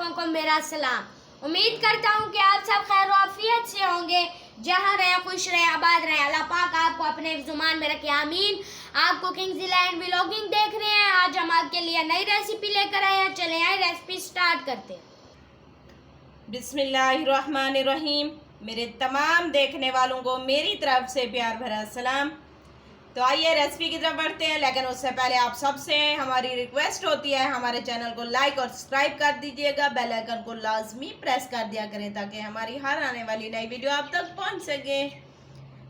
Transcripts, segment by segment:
आँखों को मेरा सलाम। उम्मीद करता हूँ कि आप सब खैर वाफियत से होंगे। जहाँ रहे खुश रहे आबाद रहे। अल्लाह पाक आपको अपने जुबान में रखे, आमीन। आप कुकिंग जिला एंड व्लॉगिंग देख रहे हैं। आज हम आपके लिए नई रेसिपी लेकर आए हैं। चले आए रेसिपी स्टार्ट करते हैं। बिस्मिल्लाहिर्रहमानिर्रहीम। मेरे तमाम देखने वालों को मेरी तरफ से प्यार भरा सलाम। तो आइए रेसिपी की तरफ बढ़ते हैं, लेकिन उससे पहले आप सबसे हमारी रिक्वेस्ट होती है हमारे चैनल को लाइक और सब्सक्राइब कर दीजिएगा। बेल आइकन को लाजमी प्रेस कर दिया करें ताकि हमारी हर आने वाली नई वीडियो आप तक पहुंच सके।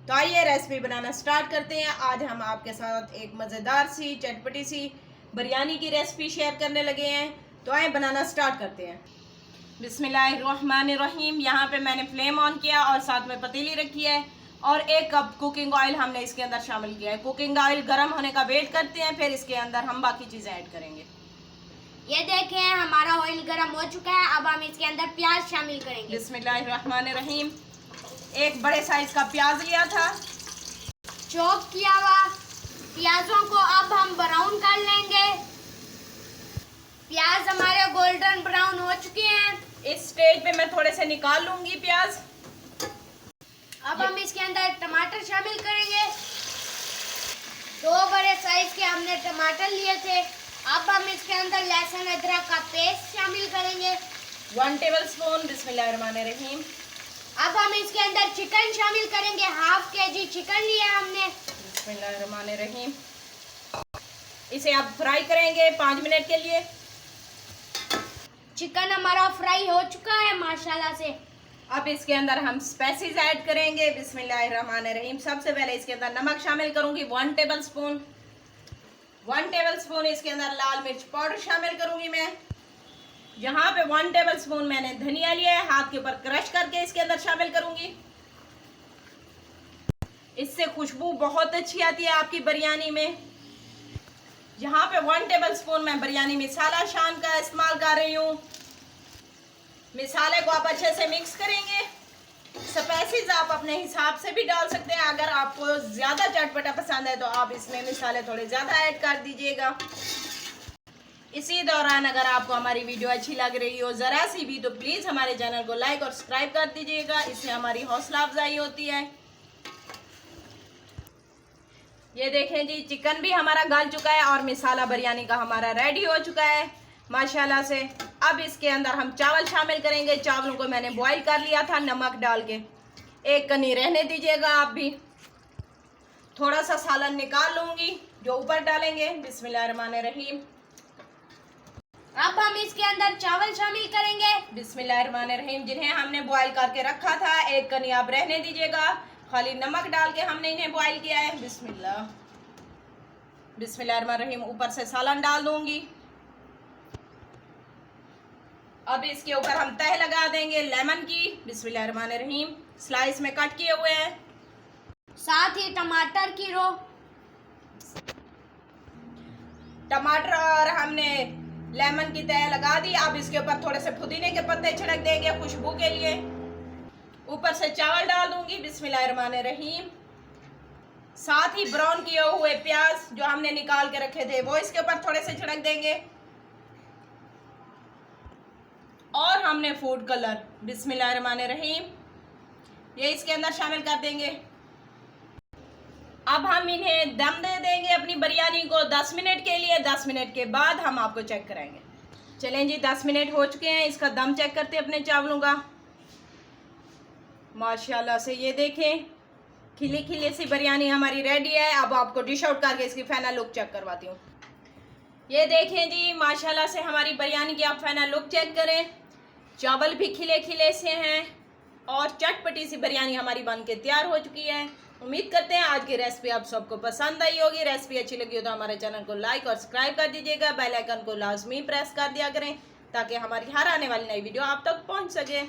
तो आइए रेसिपी बनाना स्टार्ट करते हैं। आज हम आपके साथ एक मज़ेदार सी चटपटी सी बिरयानी की रेसिपी शेयर करने लगे हैं। तो आइए बनाना स्टार्ट करते हैं। बिस्मिल्लाहिर्रहमानिर्रहीम। यहाँ पे मैंने फ्लेम ऑन किया और साथ में पतीली रखी है और 1 कप कुकिंग ऑयल हमने इसके अंदर शामिल किया है। कुकिंग ऑयल गर्म होने का वेट करते हैं, फिर इसके अंदर हम बाकी चीज़ें ऐड करेंगे। ये देखें हमारा ऑयल गर्म हो चुका है। अब हम इसके अंदर प्याज शामिल करेंगे। बिस्मिल्लाहिर्रहमानिर्रहीम। एक बड़े साइज का प्याज लिया था, चॉप किया हुआ। प्याजों को अब हम ब्राउन कर लेंगे। प्याज हमारे गोल्डन ब्राउन हो चुके हैं। इस स्टेज पे मैं थोड़े से निकाल लूंगी प्याज। अब हम इसके अंदर टमाटर शामिल करेंगे। 2 बड़े साइज के हमने टमाटर लिए थे। अब हम इसके अंदर लहसुन अदरक का पेस्ट शामिल करेंगे 1 टेबलस्पून। बिस्मिल्लाहिर्रहमानिर्रहीम। अब हम इसके अंदर चिकन शामिल करेंगे। हाफ केजी चिकन लिया हमने। बिस्मिल्लाहिर्रहमानिर्रहीम। इसे आप फ्राई करेंगे 5 मिनट के लिए। चिकन हमारा फ्राई हो चुका है माशाल्लाह से। अब इसके अंदर हम स्पाइसेस ऐड करेंगे। बिस्मिल्लाहिर्रहमानिर्रहीम। सबसे पहले इसके अंदर नमक शामिल करूंगी 1 टेबलस्पून। 1 टेबलस्पून इसके अंदर लाल मिर्च पाउडर शामिल करूंगी मैं। यहाँ पे 1 टेबलस्पून मैंने धनिया लिया है, हाथ के ऊपर क्रश करके इसके अंदर शामिल करूंगी। इससे खुशबू बहुत अच्छी आती है आपकी बिरयानी में। यहाँ पे 1 टेबलस्पून मैं बिरयानी मसाला शान का इस्तेमाल कर रही हूँ। मसाले को आप अच्छे से मिक्स करेंगे। स्पाइसेस आप अपने हिसाब से भी डाल सकते हैं। अगर आपको ज़्यादा चटपटा पसंद है तो आप इसमें मसाले थोड़े ज़्यादा ऐड कर दीजिएगा। इसी दौरान अगर आपको हमारी वीडियो अच्छी लग रही हो ज़रा सी भी, तो प्लीज़ हमारे चैनल को लाइक और सब्सक्राइब कर दीजिएगा। इससे हमारी हौसला अफजाई होती है। ये देखें जी, चिकन भी हमारा गल चुका है और मसाला बिरयानी का हमारा रेडी हो चुका है माशाल्लाह से। अब इसके अंदर हम चावल शामिल करेंगे। चावलों को मैंने बॉईल कर लिया था नमक डाल के। 1 कनी रहने दीजिएगा आप भी। थोड़ा सा सालन निकाल लूंगी जो ऊपर डालेंगे। बिस्मिल्लाहिर्रहमानिर्रहीम। अब हम इसके अंदर चावल शामिल करेंगे। बिस्मिल्लाहिर्रहमानिर्रहीम। जिन्हें हमने बॉईल करके रखा था 1 कनी आप रहने दीजिएगा। खाली नमक डाल के हमने इन्हें बॉईल किया है। बिस्मिल्लाहिर्रहमानिर्रहीम। ऊपर से सालन डाल दूंगी। अब इसके ऊपर हम तह लगा देंगे लेमन की। बिस्मिल्लाहिर्रहमानिर्रहीम। स्लाइस में कट किए हुए हैं, साथ ही टमाटर की रो। टमाटर और हमने लेमन की तह लगा दी। अब इसके ऊपर थोड़े से पुदीने के पत्ते छिड़क देंगे खुशबू के लिए। ऊपर से चावल डाल दूंगी। बिस्मिल्लाहिर्रहमानिर्रहीम। साथ ही ब्राउन किए हुए प्याज जो हमने निकाल के रखे थे वो इसके ऊपर थोड़े से छिड़क देंगे। और हमने फूड कलर बिस्मिल्लाहिर्रहमानिर्रहीम ये इसके अंदर शामिल कर देंगे। अब हम इन्हें दम दे देंगे अपनी बिरयानी को 10 मिनट के लिए। 10 मिनट के बाद हम आपको चेक कराएंगे। चलें जी, 10 मिनट हो चुके हैं। इसका दम चेक करते हैं अपने चावलों का। माशाल्लाह से ये देखें, खिली खिली सी बिरयानी हमारी रेडी है। अब आपको डिश आउट करके इसकी फाइनल लुक चेक करवाती हूँ। ये देखें जी, माशाल्लाह से हमारी बिरयानी की आप फाइनल लुक चेक करें। चावल भी खिले खिले से हैं और चटपटी सी बिरयानी हमारी बन के तैयार हो चुकी है। उम्मीद करते हैं आज की रेसिपी आप सबको पसंद आई होगी। रेसिपी अच्छी लगी हो तो हमारे चैनल को लाइक और सब्सक्राइब कर दीजिएगा। बेल आइकन को लाजमी प्रेस कर दिया करें ताकि हमारी हर आने वाली नई वीडियो आप तक पहुंच सके।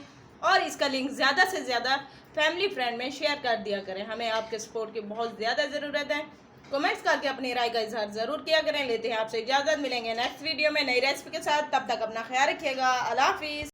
और इसका लिंक ज़्यादा से ज़्यादा फैमिली फ्रेंड में शेयर कर दिया करें। हमें आपके सपोर्ट की बहुत ज़्यादा ज़रूरत है। कमेंट्स करके अपनी राय का इजहार ज़रूर किया करें। लेते हैं आपसे इजाज़त, मिलेंगे नेक्स्ट वीडियो में नई रेसिपी के साथ। तब तक अपना ख्याल रखिएगा। अल्लाह हाफिज़।